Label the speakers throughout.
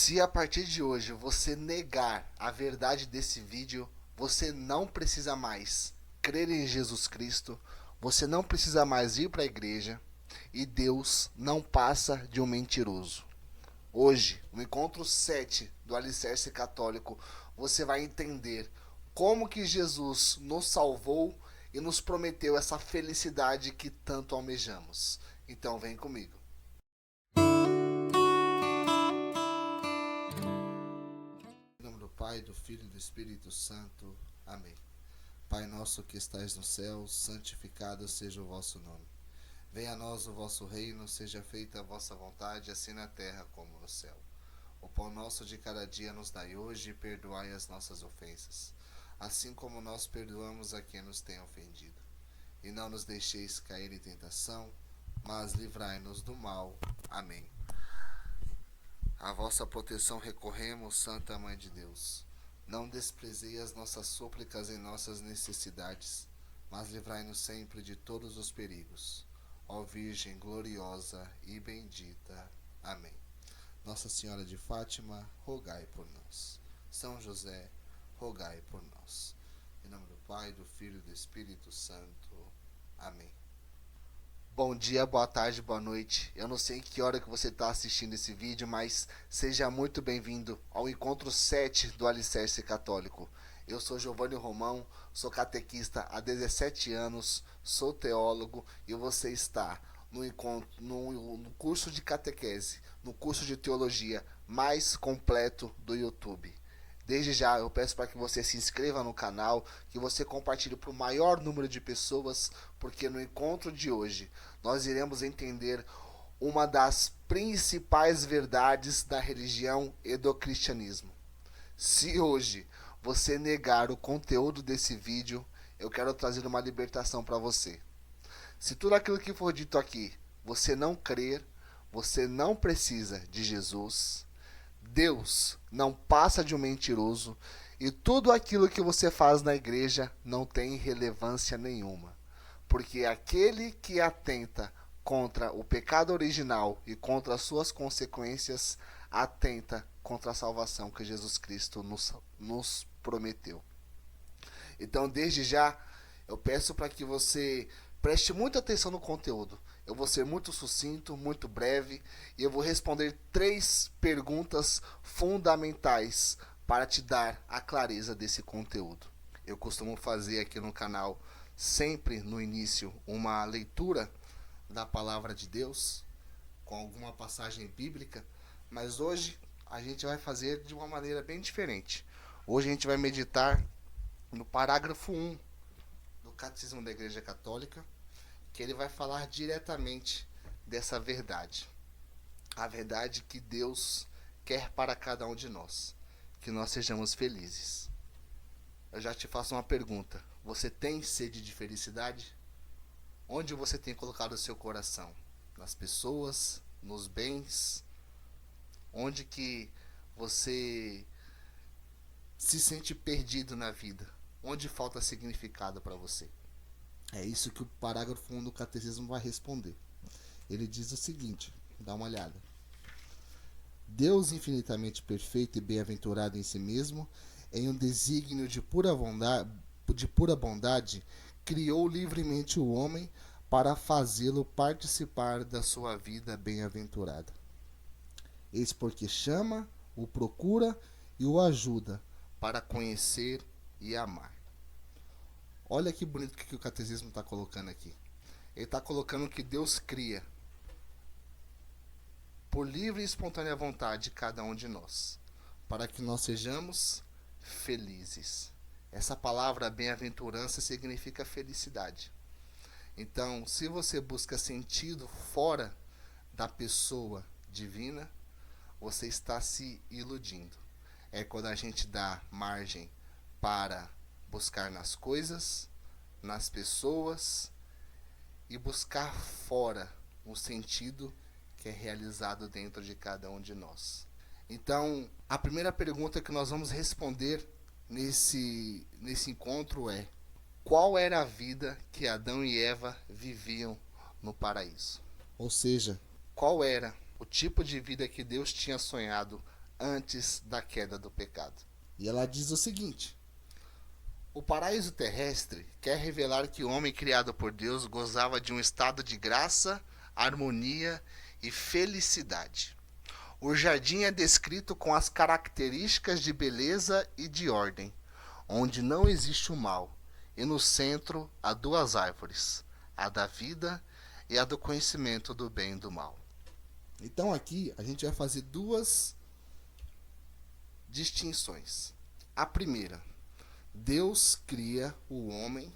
Speaker 1: Se a partir de hoje você negar a verdade desse vídeo, você não precisa mais crer em Jesus Cristo, você não precisa mais ir para a igreja e Deus não passa de um mentiroso. Hoje, no encontro 7 do Alicerce Católico, você vai entender como que Jesus nos salvou e nos prometeu essa felicidade que tanto almejamos. Então vem comigo. Em nome do Pai, do Filho e do Espírito Santo. Amém. Pai nosso que estais no céu, santificado seja o vosso nome. Venha a nós o vosso reino, seja feita a vossa vontade, assim na terra como no céu. O pão nosso de cada dia nos dai hoje e perdoai as nossas ofensas, assim como nós perdoamos a quem nos tem ofendido. E não nos deixeis cair em tentação, mas livrai-nos do mal. Amém. A vossa proteção recorremos, Santa Mãe de Deus. Não desprezei as nossas súplicas em nossas necessidades, mas livrai-nos sempre de todos os perigos. Ó Virgem gloriosa e bendita. Amém. Nossa Senhora de Fátima, rogai por nós. São José, rogai por nós. Em nome do Pai, do Filho e do Espírito Santo. Amém. Bom dia, boa tarde, boa noite. Eu não sei em que hora que você está assistindo esse vídeo, mas seja muito bem-vindo ao encontro 7 do Alicerce Católico. Eu sou Giovanni Romão, sou catequista há 17 anos, sou teólogo e você está no curso de catequese, no curso de teologia mais completo do YouTube. Desde já eu peço para que você se inscreva no canal, que você compartilhe para o maior número de pessoas, porque no encontro de hoje nós iremos entender uma das principais verdades da religião e do cristianismo. Se hoje você negar o conteúdo desse vídeo, eu quero trazer uma libertação para você. Se tudo aquilo que for dito aqui você não crer, você não precisa de Jesus. Deus não passa de um mentiroso e tudo aquilo que você faz na igreja não tem relevância nenhuma. Porque aquele que atenta contra o pecado original e contra as suas consequências, atenta contra a salvação que Jesus Cristo nos prometeu. Então, desde já, eu peço para que você preste muita atenção no conteúdo. Eu vou ser muito sucinto, muito breve, e eu vou responder 3 perguntas fundamentais para te dar a clareza desse conteúdo. Eu costumo fazer aqui no canal, sempre no início, uma leitura da palavra de Deus, com alguma passagem bíblica, mas hoje a gente vai fazer de uma maneira bem diferente. Hoje a gente vai meditar no parágrafo 1 do Catecismo da Igreja Católica, que ele vai falar diretamente dessa verdade. A verdade que Deus quer para cada um de nós, que nós sejamos felizes. Eu já te faço uma pergunta. Você tem sede de felicidade? Onde você tem colocado o seu coração? Nas pessoas? Nos bens? Onde que você se sente perdido na vida? Onde falta significado para você? É isso que o parágrafo 1 do Catecismo vai responder. Ele diz o seguinte, dá uma olhada. Deus infinitamente perfeito e bem-aventurado em si mesmo, em um desígnio de pura bondade, criou livremente o homem para fazê-lo participar da sua vida bem-aventurada. Eis porque chama, o procura e o ajuda para conhecer e amar. Olha que bonito que o catecismo está colocando aqui. Ele está colocando que Deus cria por livre e espontânea vontade cada um de nós, para que nós sejamos felizes. Essa palavra bem-aventurança significa felicidade. Então, se você busca sentido fora da pessoa divina, você está se iludindo. É quando a gente dá margem para buscar nas coisas, nas pessoas e buscar fora um sentido que é realizado dentro de cada um de nós. Então, a primeira pergunta que nós vamos responder nesse encontro é: qual era a vida que Adão e Eva viviam no paraíso? Ou seja, qual era o tipo de vida que Deus tinha sonhado antes da queda do pecado. E ela diz o seguinte: o paraíso terrestre quer revelar que o homem criado por Deus gozava de um estado de graça, harmonia e felicidade. O jardim é descrito com as características de beleza e de ordem, onde não existe o mal, e no centro há duas árvores, a da vida e a do conhecimento do bem e do mal. Então aqui a gente vai fazer duas distinções. A primeira: Deus cria o homem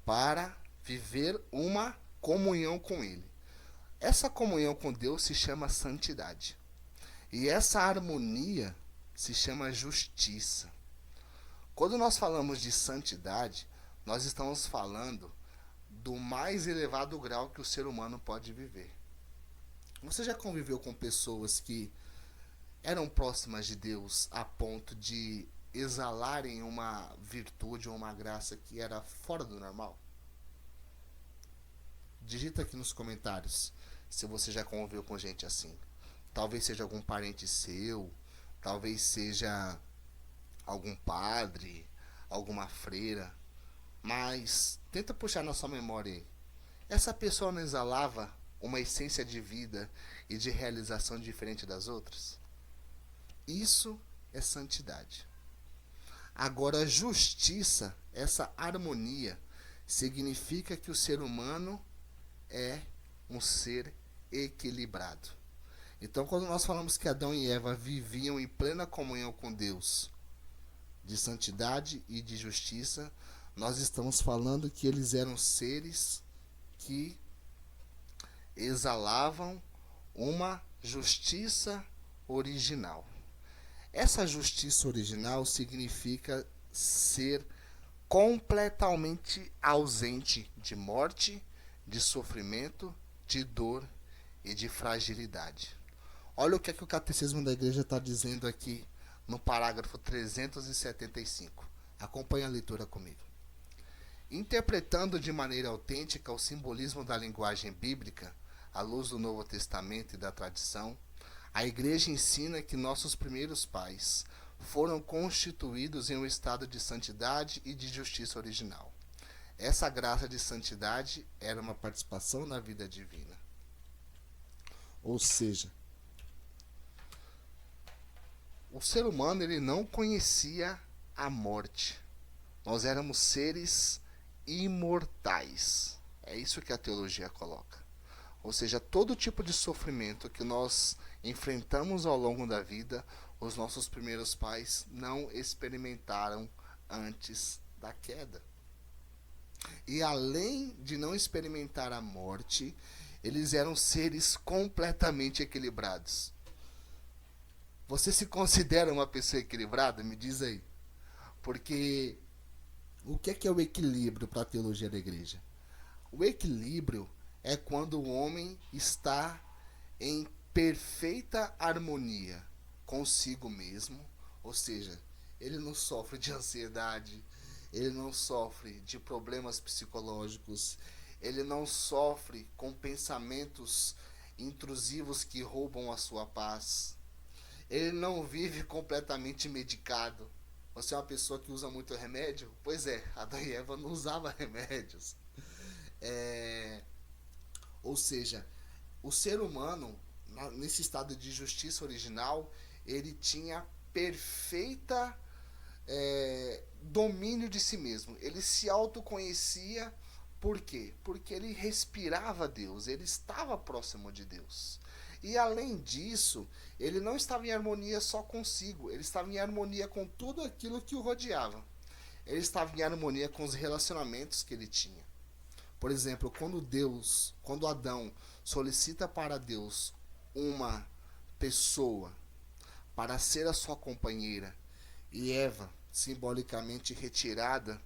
Speaker 1: para viver uma comunhão com Ele. Essa comunhão com Deus se chama santidade. E essa harmonia se chama justiça. Quando nós falamos de santidade, nós estamos falando do mais elevado grau que o ser humano pode viver. Você já conviveu com pessoas que eram próximas de Deus a ponto de exalarem uma virtude ou uma graça que era fora do normal? Digita aqui nos comentários se você já conviveu com gente assim. Talvez seja algum parente seu, talvez seja algum padre, alguma freira, mas tenta puxar na sua memória aí. Essa pessoa não exalava uma essência de vida e de realização diferente das outras? Isso é santidade. Agora, justiça, essa harmonia, significa que o ser humano é um ser equilibrado. Então, quando nós falamos que Adão e Eva viviam em plena comunhão com Deus, de santidade e de justiça, nós estamos falando que eles eram seres que exalavam uma justiça original. Essa justiça original significa ser completamente ausente de morte, de sofrimento, de dor e de fragilidade. Olha o que o Catecismo da Igreja está dizendo aqui no parágrafo 375. Acompanhe a leitura comigo. Interpretando de maneira autêntica o simbolismo da linguagem bíblica, à luz do Novo Testamento e da tradição, a Igreja ensina que nossos primeiros pais foram constituídos em um estado de santidade e de justiça original. Essa graça de santidade era uma participação na vida divina. Ou seja, o ser humano ele não conhecia a morte. Nós éramos seres imortais. É isso que a teologia coloca. Ou seja, todo tipo de sofrimento que nós enfrentamos ao longo da vida, os nossos primeiros pais não experimentaram antes da queda. E além de não experimentar a morte, eles eram seres completamente equilibrados. Você se considera uma pessoa equilibrada? Me diz aí. Porque o que é o equilíbrio para a teologia da igreja? O equilíbrio é quando o homem está em perfeita harmonia consigo mesmo, ou seja, ele não sofre de ansiedade, ele não sofre de problemas psicológicos, ele não sofre com pensamentos intrusivos que roubam a sua paz, ele não vive completamente medicado. Você é uma pessoa que usa muito remédio? Pois é, Adão e Eva não usavam remédios. Ou seja, o ser humano, nesse estado de justiça original, ele tinha perfeita domínio de si mesmo. Ele se autoconhecia. Por quê? Porque ele respirava Deus, ele estava próximo de Deus. E além disso, ele não estava em harmonia só consigo, ele estava em harmonia com tudo aquilo que o rodeava. Ele estava em harmonia com os relacionamentos que ele tinha. Por exemplo, quando Adão solicita para Deus uma pessoa para ser a sua companheira, e Eva, simbolicamente retirada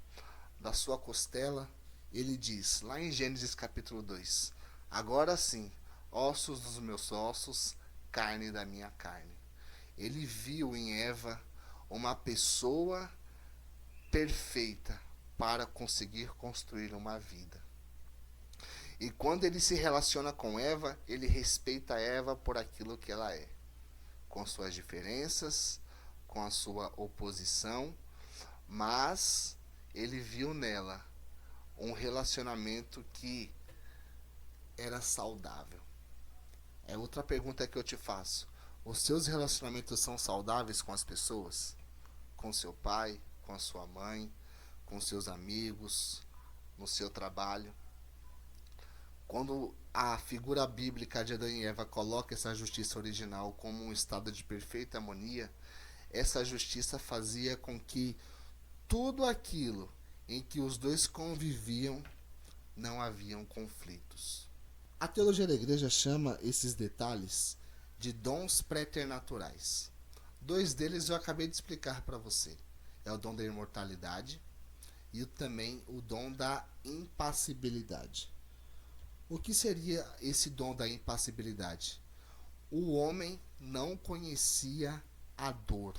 Speaker 1: da sua costela, ele diz, lá em Gênesis capítulo 2, agora sim, ossos dos meus ossos, carne da minha carne. Ele viu em Eva uma pessoa perfeita para conseguir construir uma vida. E quando ele se relaciona com Eva, ele respeita Eva por aquilo que ela é. com suas diferenças, com a sua oposição, mas ele viu nela um relacionamento que era saudável. É outra pergunta que eu te faço. Os seus relacionamentos são saudáveis com as pessoas? Com seu pai, com a sua mãe, com seus amigos, no seu trabalho? Quando a figura bíblica de Adão e Eva coloca essa justiça original como um estado de perfeita harmonia, essa justiça fazia com que tudo aquilo em que os dois conviviam não haviam conflitos. A teologia da igreja chama esses detalhes de dons preternaturais. Dois deles eu acabei de explicar para você. É o dom da imortalidade e também o dom da impassibilidade. O que seria esse dom da impassibilidade? O homem não conhecia a dor,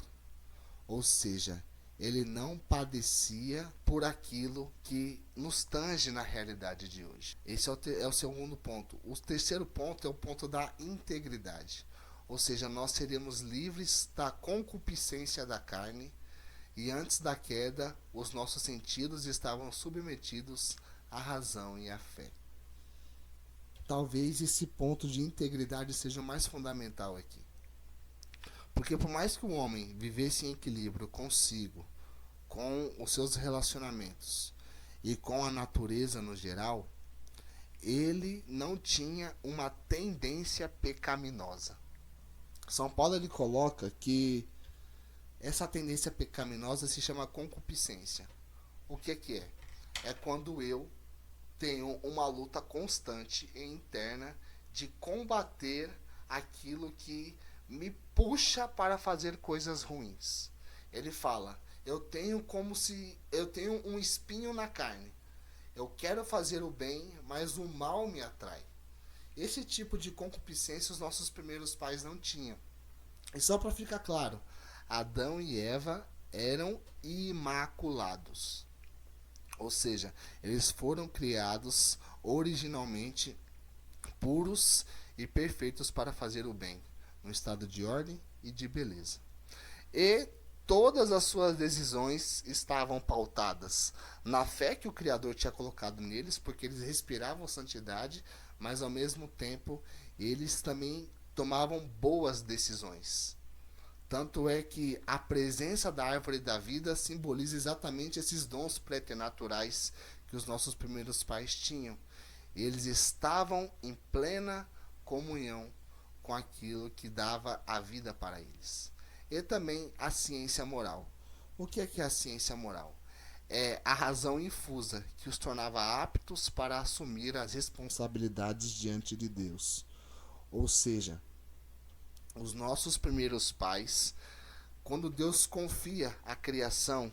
Speaker 1: ou seja, ele não padecia por aquilo que nos tange na realidade de hoje. Esse é o segundo ponto. O terceiro ponto é o ponto da integridade. Ou seja, nós seríamos livres da concupiscência da carne e antes da queda, os nossos sentidos estavam submetidos à razão e à fé. Talvez esse ponto de integridade seja o mais fundamental aqui. Porque por mais que o homem vivesse em equilíbrio consigo, com os seus relacionamentos e com a natureza no geral, ele não tinha uma tendência pecaminosa. São Paulo ele coloca que essa tendência pecaminosa se chama concupiscência. O que é? É quando eu tenho uma luta constante e interna de combater aquilo que me puxa para fazer coisas ruins. Ele fala, eu tenho um espinho na carne. Eu quero fazer o bem, mas o mal me atrai. Esse tipo de concupiscência os nossos primeiros pais não tinham. E só para ficar claro, Adão e Eva eram imaculados. Ou seja, eles foram criados originalmente puros e perfeitos para fazer o bem, no estado de ordem e de beleza. E todas as suas decisões estavam pautadas na fé que o Criador tinha colocado neles, porque eles respiravam santidade, mas ao mesmo tempo eles também tomavam boas decisões. Tanto é que a presença da árvore da vida simboliza exatamente esses dons preternaturais que os nossos primeiros pais tinham. Eles estavam em plena comunhão com aquilo que dava a vida para eles. E também a ciência moral. O que é a ciência moral? É a razão infusa que os tornava aptos para assumir as responsabilidades diante de Deus. Ou seja, os nossos primeiros pais, quando Deus confia a criação,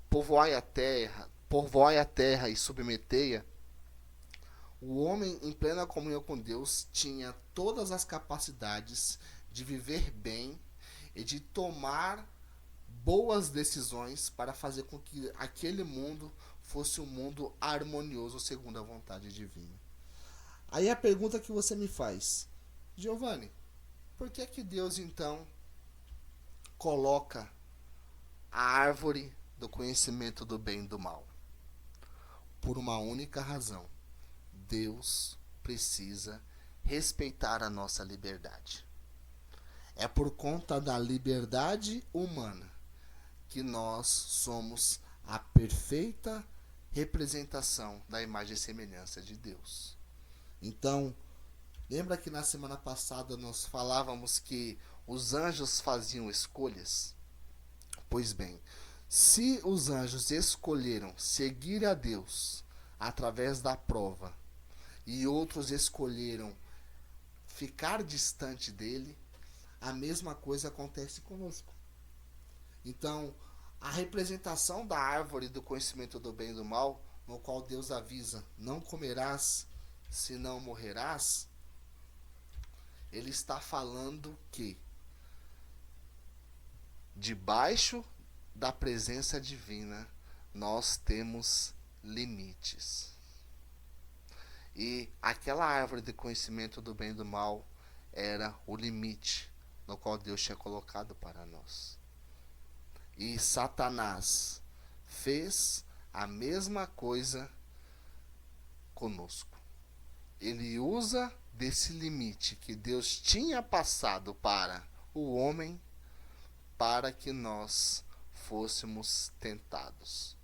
Speaker 1: povoai a terra e submetei-a, o homem em plena comunhão com Deus tinha todas as capacidades de viver bem e de tomar boas decisões para fazer com que aquele mundo fosse um mundo harmonioso segundo a vontade divina. Aí a pergunta que você me faz, Giovanni, por que Deus então coloca a árvore do conhecimento do bem e do mal? Por uma única razão. Deus precisa respeitar a nossa liberdade. É por conta da liberdade humana que nós somos a perfeita representação da imagem e semelhança de Deus. Então, lembra que na semana passada nós falávamos que os anjos faziam escolhas? Pois bem, se os anjos escolheram seguir a Deus através da prova e outros escolheram ficar distante dele, a mesma coisa acontece conosco. Então, a representação da árvore do conhecimento do bem e do mal, no qual Deus avisa, não comerás, senão morrerás, ele está falando que debaixo da presença divina nós temos limites. E aquela árvore de conhecimento do bem e do mal era o limite no qual Deus tinha colocado para nós. E Satanás fez a mesma coisa conosco. Ele usa desse limite que Deus tinha passado para o homem para que nós fôssemos tentados.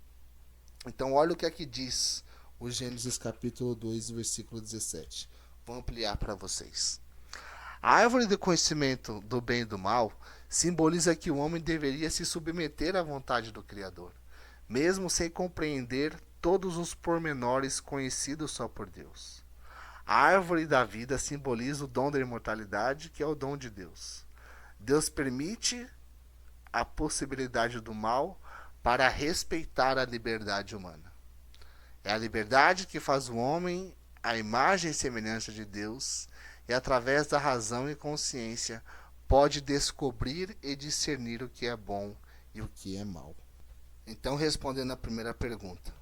Speaker 1: Então olha o que aqui diz o Gênesis capítulo 2, versículo 17. Vou ampliar para vocês. A árvore do conhecimento do bem e do mal simboliza que o homem deveria se submeter à vontade do Criador, mesmo sem compreender todos os pormenores conhecidos só por Deus. A árvore da vida simboliza o dom da imortalidade, que é o dom de Deus. Deus permite a possibilidade do mal para respeitar a liberdade humana. É a liberdade que faz o homem a imagem e semelhança de Deus, e através da razão e consciência pode descobrir e discernir o que é bom e o que é mal. Então, respondendo à primeira pergunta,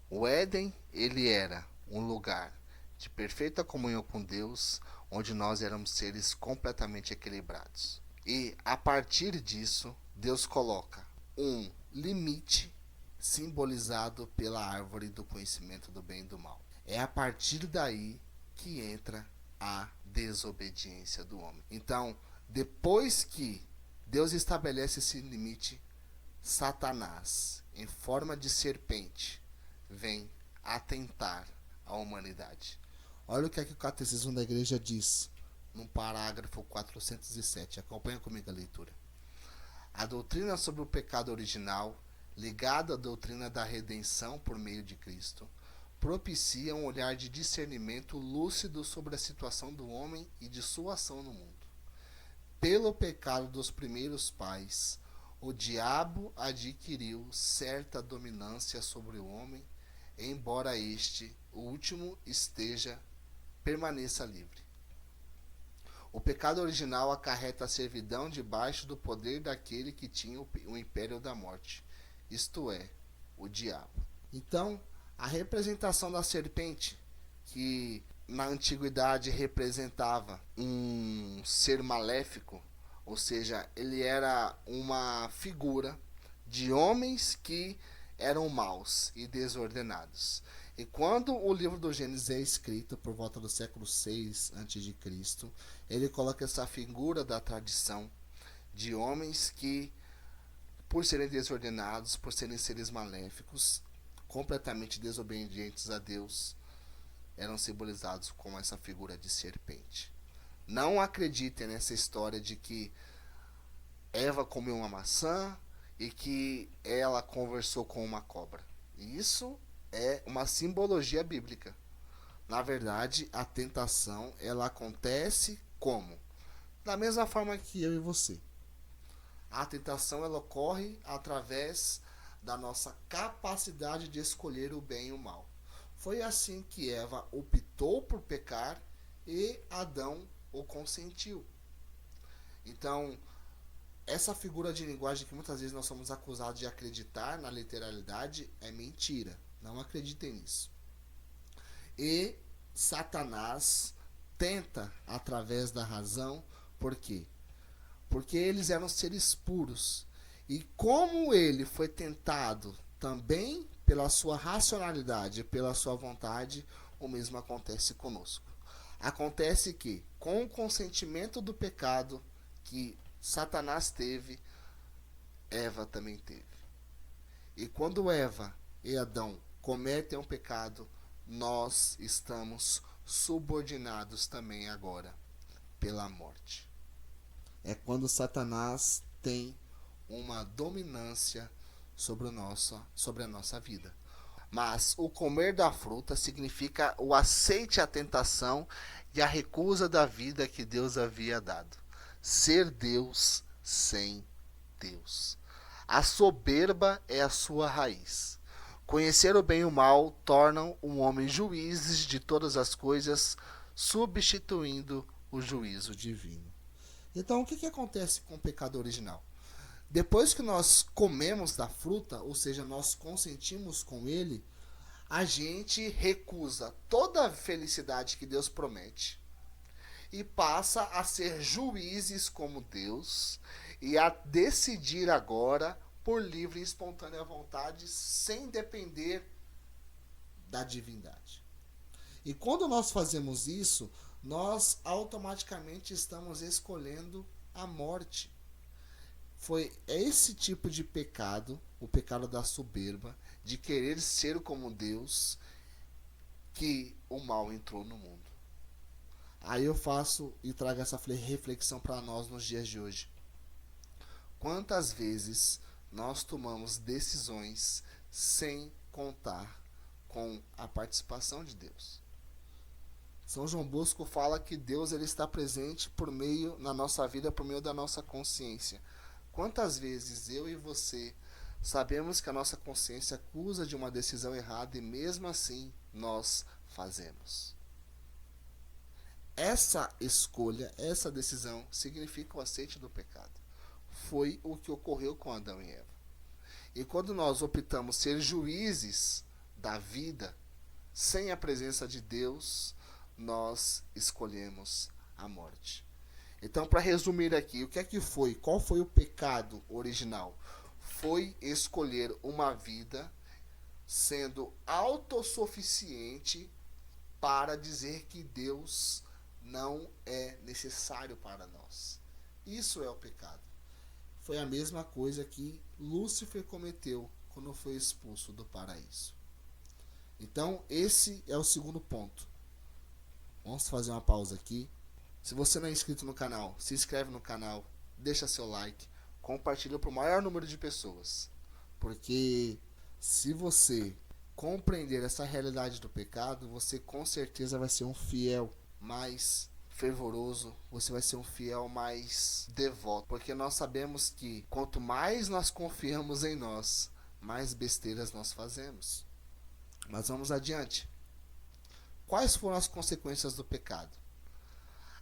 Speaker 1: o Éden, ele era um lugar de perfeita comunhão com Deus, onde nós éramos seres completamente equilibrados. E a partir disso, Deus coloca um limite simbolizado pela árvore do conhecimento do bem e do mal. É a partir daí que entra a desobediência do homem. Então, depois que Deus estabelece esse limite, Satanás, em forma de serpente, vem atentar à humanidade. Olha o que o Catecismo da Igreja diz no parágrafo 407. Acompanha comigo a leitura. A doutrina sobre o pecado original, ligada à doutrina da redenção por meio de Cristo, propicia um olhar de discernimento lúcido sobre a situação do homem e de sua ação no mundo. Pelo pecado dos primeiros pais, o diabo adquiriu certa dominância sobre o homem, embora este, o último, permaneça livre. O pecado original acarreta a servidão debaixo do poder daquele que tinha o império da morte, isto é, o diabo. Então, a representação da serpente, que na antiguidade representava um ser maléfico, ou seja, ele era uma figura de homens que eram maus e desordenados. E quando o livro do Gênesis é escrito por volta do século 6 a.C., ele coloca essa figura da tradição de homens que, por serem desordenados, por serem seres maléficos, completamente desobedientes a Deus, eram simbolizados com essa figura de serpente. Não acreditem nessa história de que Eva comeu uma maçã e que ela conversou com uma cobra. Isso é uma simbologia bíblica. Na verdade, a tentação, ela acontece como? Da mesma forma que eu e você. A tentação, ela ocorre através da nossa capacidade de escolher o bem e o mal. Foi assim que Eva optou por pecar e Adão o consentiu. Então, essa figura de linguagem que muitas vezes nós somos acusados de acreditar na literalidade é mentira. Não acreditem nisso. E Satanás tenta através da razão. Por quê? Porque eles eram seres puros. E como ele foi tentado também pela sua racionalidade, pela sua vontade, o mesmo acontece conosco. Acontece que, com o consentimento do pecado que Satanás teve, Eva também teve. E quando Eva e Adão cometem um pecado, nós estamos subordinados também agora pela morte. É quando Satanás tem uma dominância sobre a nossa vida. Mas o comer da fruta significa o aceite à tentação e a recusa da vida que Deus havia dado. Ser Deus sem Deus. A soberba é a sua raiz. Conhecer o bem e o mal tornam um homem juízes de todas as coisas, substituindo o juízo divino. Então, o que acontece com o pecado original? Depois que nós comemos da fruta, ou seja, nós consentimos com ele, a gente recusa toda a felicidade que Deus promete e passa a ser juízes como Deus e a decidir agora por livre e espontânea vontade, sem depender da divindade. E quando nós fazemos isso, nós automaticamente estamos escolhendo a morte. Foi esse tipo de pecado, o pecado da soberba, de querer ser como Deus, que o mal entrou no mundo. Aí eu faço e trago essa reflexão para nós nos dias de hoje. Quantas vezes nós tomamos decisões sem contar com a participação de Deus? São João Bosco fala que Deus ele está presente por meio na nossa vida, por meio da nossa consciência. Quantas vezes eu e você sabemos que a nossa consciência acusa de uma decisão errada e mesmo assim nós fazemos? Essa escolha, essa decisão significa o aceite do pecado. Foi o que ocorreu com Adão e Eva. E quando nós optamos ser juízes da vida, sem a presença de Deus, nós escolhemos a morte. Então, para resumir aqui, o que é que foi? Qual foi o pecado original? Foi escolher uma vida sendo autossuficiente para dizer que Deus não é necessário para nós. Isso é o pecado. Foi a mesma coisa que Lúcifer cometeu quando foi expulso do paraíso. Então, esse é o segundo ponto. Vamos fazer uma pausa aqui. Se você não é inscrito no canal, se inscreve no canal, deixa seu like, compartilha para o maior número de pessoas. Porque se você compreender essa realidade do pecado, você com certeza vai ser um fiel mais fervoroso, você vai ser um fiel mais devoto, porque nós sabemos que quanto mais nós confiamos em nós, mais besteiras nós fazemos. Mas vamos adiante. Quais foram as consequências do pecado?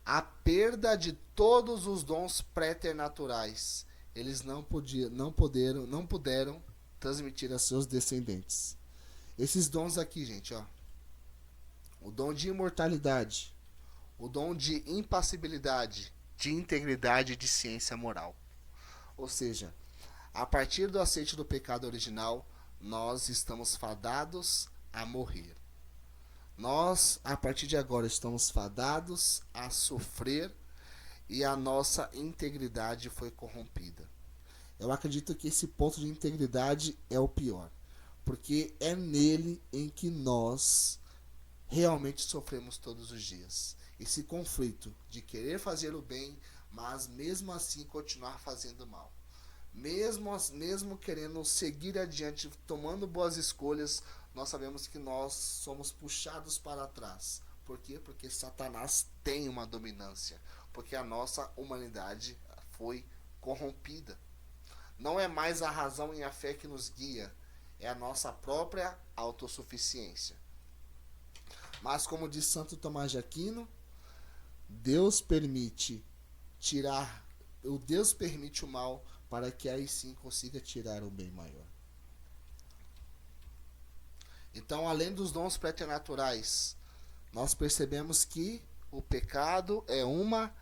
Speaker 1: A perda de todos os dons préternaturais. Eles não puderam transmitir a seus descendentes. Esses dons aqui, gente, ó. O dom de imortalidade, o dom de impassibilidade, de integridade e de ciência moral. Ou seja, a partir do aceite do pecado original, nós estamos fadados a morrer. Nós, a partir de agora, estamos fadados a sofrer e a nossa integridade foi corrompida. Eu acredito que esse ponto de integridade é o pior, porque é nele em que nós realmente sofremos todos os dias. Esse conflito de querer fazer o bem, mas mesmo assim continuar fazendo mal. Mesmo querendo seguir adiante, tomando boas escolhas, nós sabemos que nós somos puxados para trás. Por quê? Porque Satanás tem uma dominância. Porque a nossa humanidade foi corrompida. Não é mais a razão e a fé que nos guia, é a nossa própria autossuficiência. Mas como diz Santo Tomás de Aquino, Deus permite o mal para que aí sim consiga tirar o bem maior. Então, além dos dons preternaturais, nós percebemos que o pecado é uma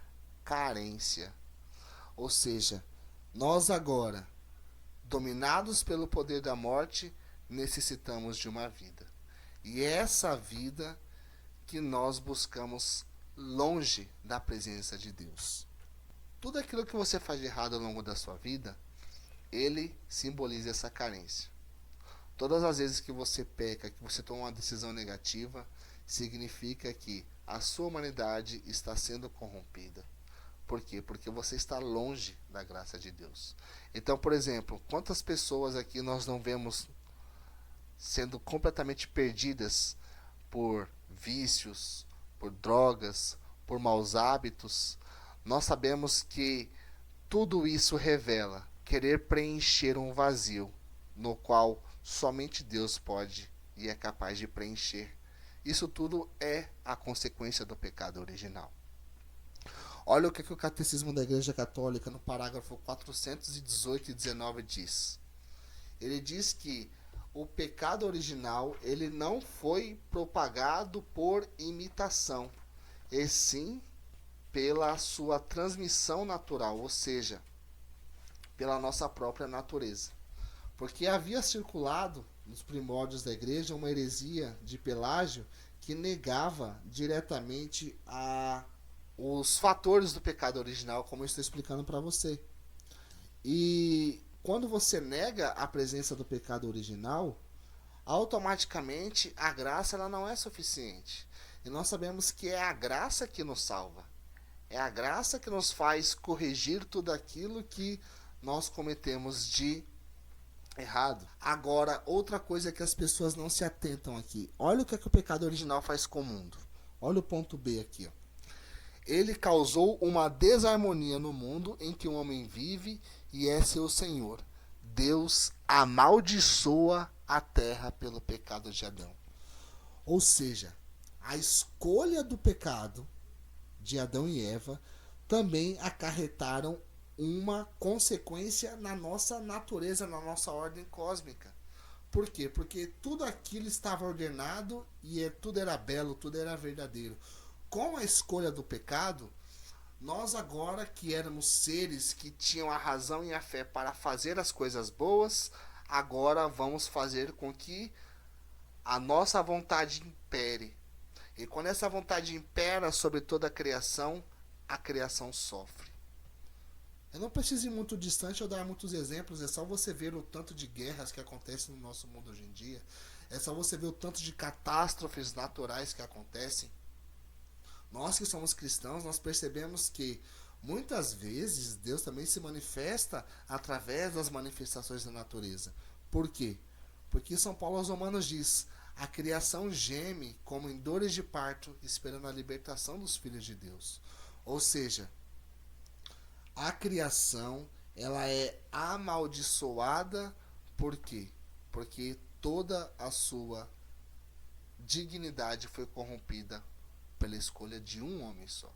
Speaker 1: carência. Ou seja, nós agora, dominados pelo poder da morte, necessitamos de uma vida. E é essa vida que nós buscamos longe da presença de Deus. Tudo aquilo que você faz de errado ao longo da sua vida, ele simboliza essa carência. Todas as vezes que você peca, que você toma uma decisão negativa, significa que a sua humanidade está sendo corrompida. Por quê? Porque você está longe da graça de Deus. Então, por exemplo, quantas pessoas aqui nós não vemos sendo completamente perdidas por vícios, por drogas, por maus hábitos? Nós sabemos que tudo isso revela querer preencher um vazio, no qual somente Deus pode e é capaz de preencher. Isso tudo é a consequência do pecado original. Olha o que o Catecismo da Igreja Católica, no parágrafo 418 e 19, diz. Ele diz que o pecado original ele não foi propagado por imitação, e sim pela sua transmissão natural, ou seja, pela nossa própria natureza. Porque havia circulado nos primórdios da igreja uma heresia de Pelágio que negava diretamente os fatores do pecado original, como eu estou explicando para você. E quando você nega a presença do pecado original, automaticamente a graça ela não é suficiente. E nós sabemos que é a graça que nos salva. É a graça que nos faz corrigir tudo aquilo que nós cometemos de errado. Agora, outra coisa que as pessoas não se atentam aqui. Olha o que o pecado original faz com o mundo. Olha o ponto B aqui. Ó. Ele causou uma desarmonia no mundo em que o homem vive e é seu senhor. Deus amaldiçoa a terra pelo pecado de Adão. Ou seja, a escolha do pecado de Adão e Eva também acarretaram uma consequência na nossa natureza, na nossa ordem cósmica. Por quê? Porque tudo aquilo estava ordenado e tudo era belo, tudo era verdadeiro. Com a escolha do pecado, nós agora que éramos seres que tinham a razão e a fé para fazer as coisas boas, agora vamos fazer com que a nossa vontade impere. E quando essa vontade impera sobre toda a criação sofre. Eu não preciso ir muito distante ou dar muitos exemplos, é só você ver o tanto de guerras que acontecem no nosso mundo hoje em dia, é só você ver o tanto de catástrofes naturais que acontecem. Nós que somos cristãos, nós percebemos que muitas vezes Deus também se manifesta através das manifestações da natureza. Por quê? Porque São Paulo aos Romanos diz: a criação geme como em dores de parto, esperando a libertação dos filhos de Deus. Ou seja, a criação ela é amaldiçoada. Por quê? Porque toda a sua dignidade foi corrompida pela escolha de um homem só.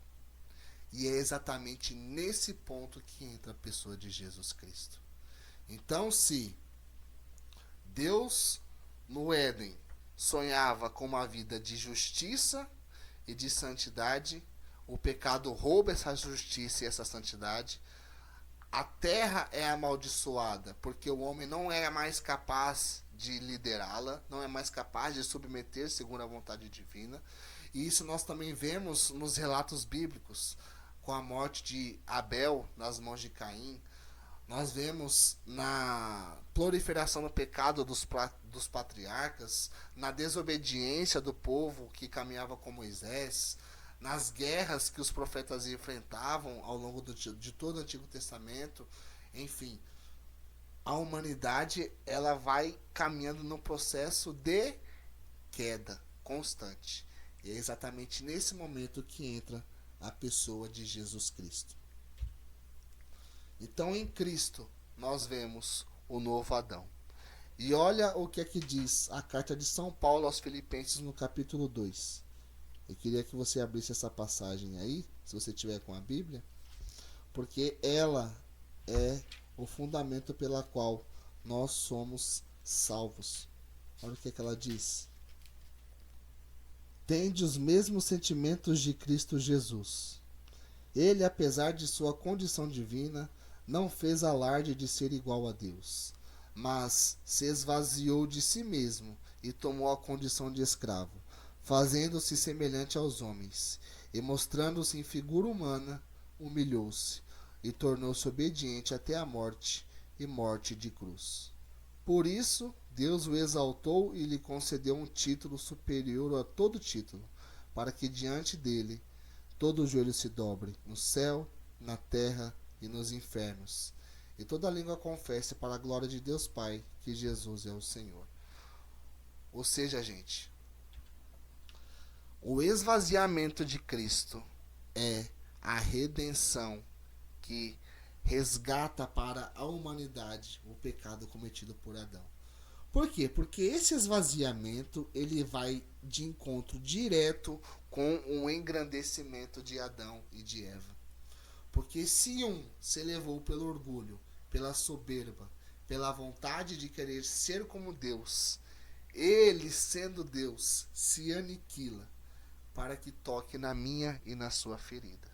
Speaker 1: E é exatamente nesse ponto que entra a pessoa de Jesus Cristo. Então, se Deus no Éden sonhava com uma vida de justiça e de santidade, o pecado rouba essa justiça e essa santidade. A terra é amaldiçoada porque o homem não é mais capaz de liderá-la, não é mais capaz de submeter segundo a vontade divina. E isso nós também vemos nos relatos bíblicos, com a morte de Abel nas mãos de Caim. Nós vemos na proliferação do pecado dos patriarcas, na desobediência do povo que caminhava com Moisés, nas guerras que os profetas enfrentavam ao longo de todo o Antigo Testamento. Enfim, a humanidade ela vai caminhando num processo de queda constante. E é exatamente nesse momento que entra a pessoa de Jesus Cristo. Então, em Cristo, nós vemos o novo Adão. E olha o que é que diz a carta de São Paulo aos Filipenses no capítulo 2. Eu queria que você abrisse essa passagem aí, se você tiver com a Bíblia, porque ela é o fundamento pela qual nós somos salvos. Olha o que é que ela diz. Tende os mesmos sentimentos de Cristo Jesus. Ele, apesar de sua condição divina, não fez alarde de ser igual a Deus, mas se esvaziou de si mesmo e tomou a condição de escravo, fazendo-se semelhante aos homens, e mostrando-se em figura humana, humilhou-se, e tornou-se obediente até a morte, e morte de cruz. Por isso, Deus o exaltou e lhe concedeu um título superior a todo título, para que diante dele todo joelho se dobre, no céu, na terra e nos infernos, e toda língua confesse para a glória de Deus Pai que Jesus é o Senhor. Ou seja, gente, o esvaziamento de Cristo é a redenção que resgata para a humanidade o pecado cometido por Adão. Por quê? Porque esse esvaziamento ele vai de encontro direto com o engrandecimento de Adão e de Eva. Porque se um se elevou pelo orgulho, pela soberba, pela vontade de querer ser como Deus, ele, sendo Deus, se aniquila para que toque na minha e na sua ferida.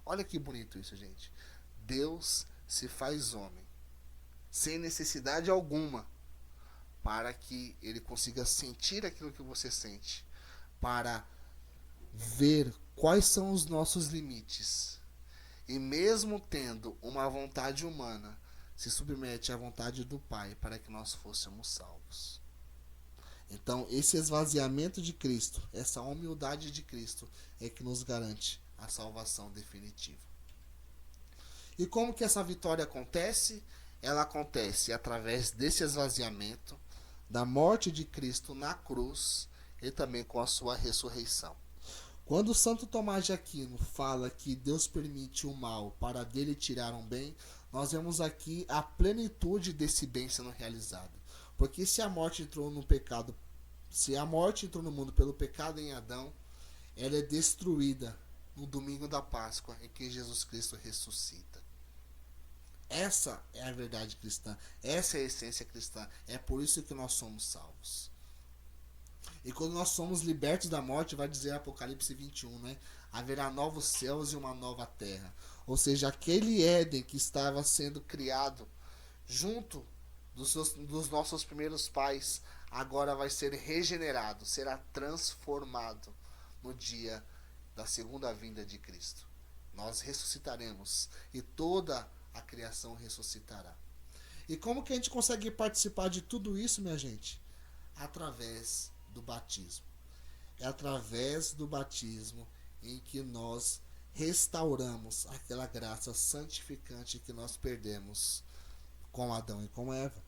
Speaker 1: Olha que bonito isso, gente. Deus se faz homem, sem necessidade alguma, para que ele consiga sentir aquilo que você sente, para ver quais são os nossos limites. E mesmo tendo uma vontade humana, se submete à vontade do Pai para que nós fôssemos salvos. Então, esse esvaziamento de Cristo, essa humildade de Cristo, é que nos garante a salvação definitiva. E como que essa vitória acontece? Ela acontece através desse esvaziamento, da morte de Cristo na cruz e também com a sua ressurreição. Quando Santo Tomás de Aquino fala que Deus permite o mal para dele tirar um bem, nós vemos aqui a plenitude desse bem sendo realizado. Porque se a morte entrou no pecado, se a morte entrou no mundo pelo pecado em Adão, ela é destruída no domingo da Páscoa, em que Jesus Cristo ressuscita. Essa é a verdade cristã, essa é a essência cristã, é por isso que nós somos salvos. E quando nós somos libertos da morte, vai dizer Apocalipse 21, né? Haverá novos céus e uma nova terra. Ou seja, aquele Éden que estava sendo criado junto dos nossos primeiros pais, agora vai ser regenerado, será transformado no dia da segunda vinda de Cristo. Nós ressuscitaremos e toda a criação ressuscitará. E como que a gente consegue participar de tudo isso, minha gente? Através do batismo. É através do batismo em que nós restauramos aquela graça santificante que nós perdemos com Adão e com Eva.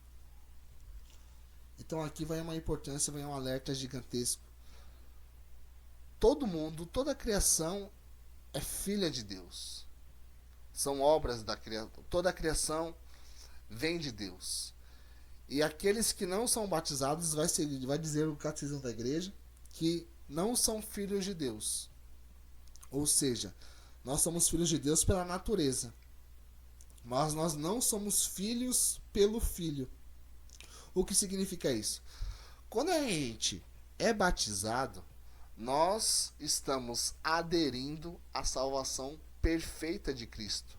Speaker 1: Então aqui vai uma importância, vai um alerta gigantesco. Todo mundo, toda a criação é filha de Deus. São obras da criação. Toda a criação vem de Deus. E aqueles que não são batizados, vai dizer o catecismo da igreja, que não são filhos de Deus. Ou seja, nós somos filhos de Deus pela natureza. Mas nós não somos filhos pelo Filho. O que significa isso? Quando a gente é batizado, nós estamos aderindo à salvação perfeita de Cristo.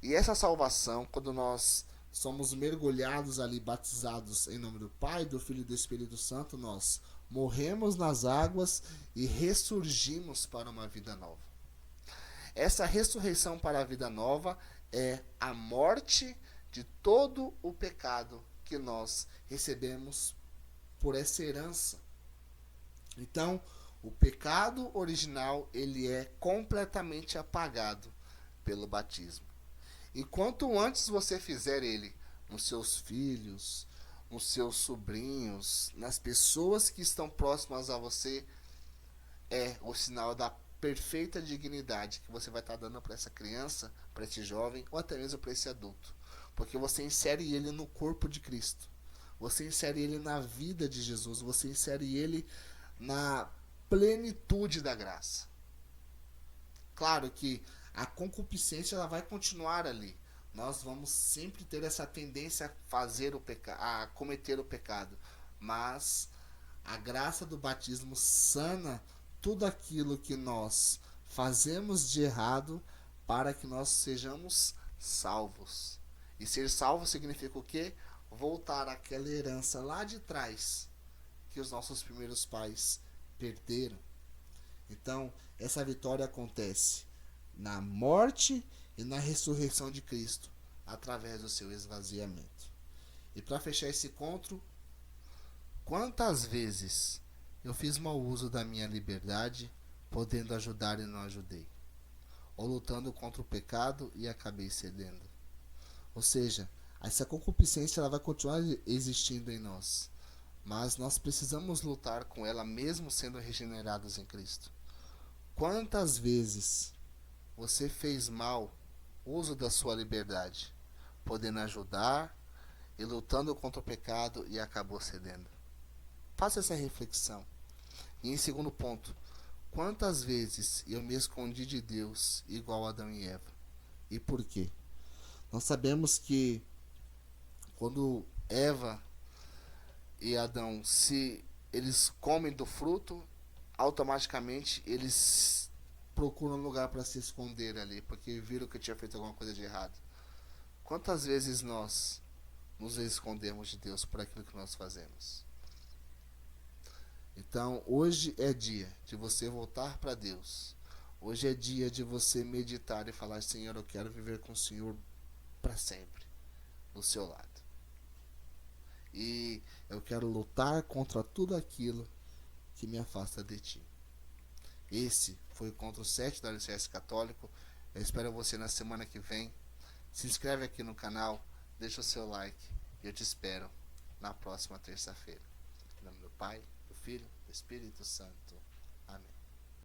Speaker 1: E essa salvação, quando nós somos mergulhados ali, batizados em nome do Pai, do Filho e do Espírito Santo, nós morremos nas águas e ressurgimos para uma vida nova. Essa ressurreição para a vida nova é a morte de todo o pecado que nós recebemos por essa herança. Então, o pecado original, ele é completamente apagado pelo batismo. E quanto antes você fizer ele nos seus filhos, nos seus sobrinhos, nas pessoas que estão próximas a você, é o sinal da perfeita dignidade que você vai estar dando para essa criança, para esse jovem, ou até mesmo para esse adulto. Porque você insere ele no corpo de Cristo. Você insere ele na vida de Jesus. Você insere ele na plenitude da graça. Claro que a concupiscência ela vai continuar ali. Nós vamos sempre ter essa tendência a fazer a cometer o pecado. Mas a graça do batismo sana tudo aquilo que nós fazemos de errado para que nós sejamos salvos. E ser salvo significa o quê? Voltar àquela herança lá de trás que os nossos primeiros pais perderam. Então, essa vitória acontece na morte e na ressurreição de Cristo, através do seu esvaziamento. E para fechar esse encontro, quantas vezes eu fiz mau uso da minha liberdade, podendo ajudar e não ajudei? Ou lutando contra o pecado e acabei cedendo? Ou seja, essa concupiscência ela vai continuar existindo em nós, mas nós precisamos lutar com ela mesmo sendo regenerados em Cristo. Quantas vezes você fez mal uso da sua liberdade, podendo ajudar e lutando contra o pecado e acabou cedendo? Faça essa reflexão. E em segundo ponto, quantas vezes eu me escondi de Deus igual Adão e Eva? E por quê? Nós sabemos que quando Eva e Adão, se eles comem do fruto, automaticamente eles procuram um lugar para se esconder ali, porque viram que eu tinha feito alguma coisa de errado. Quantas vezes nós nos escondemos de Deus por aquilo que nós fazemos? Então, hoje é dia de você voltar para Deus. Hoje é dia de você meditar e falar: Senhor, eu quero viver com o Senhor para sempre, do seu lado. E eu quero lutar contra tudo aquilo que me afasta de ti. Esse foi o encontro 7 do Alicerce Católico. Eu espero você na semana que vem. Se inscreve aqui no canal, deixa o seu like e eu te espero na próxima terça-feira. Em nome do Pai, do Filho, do Espírito Santo.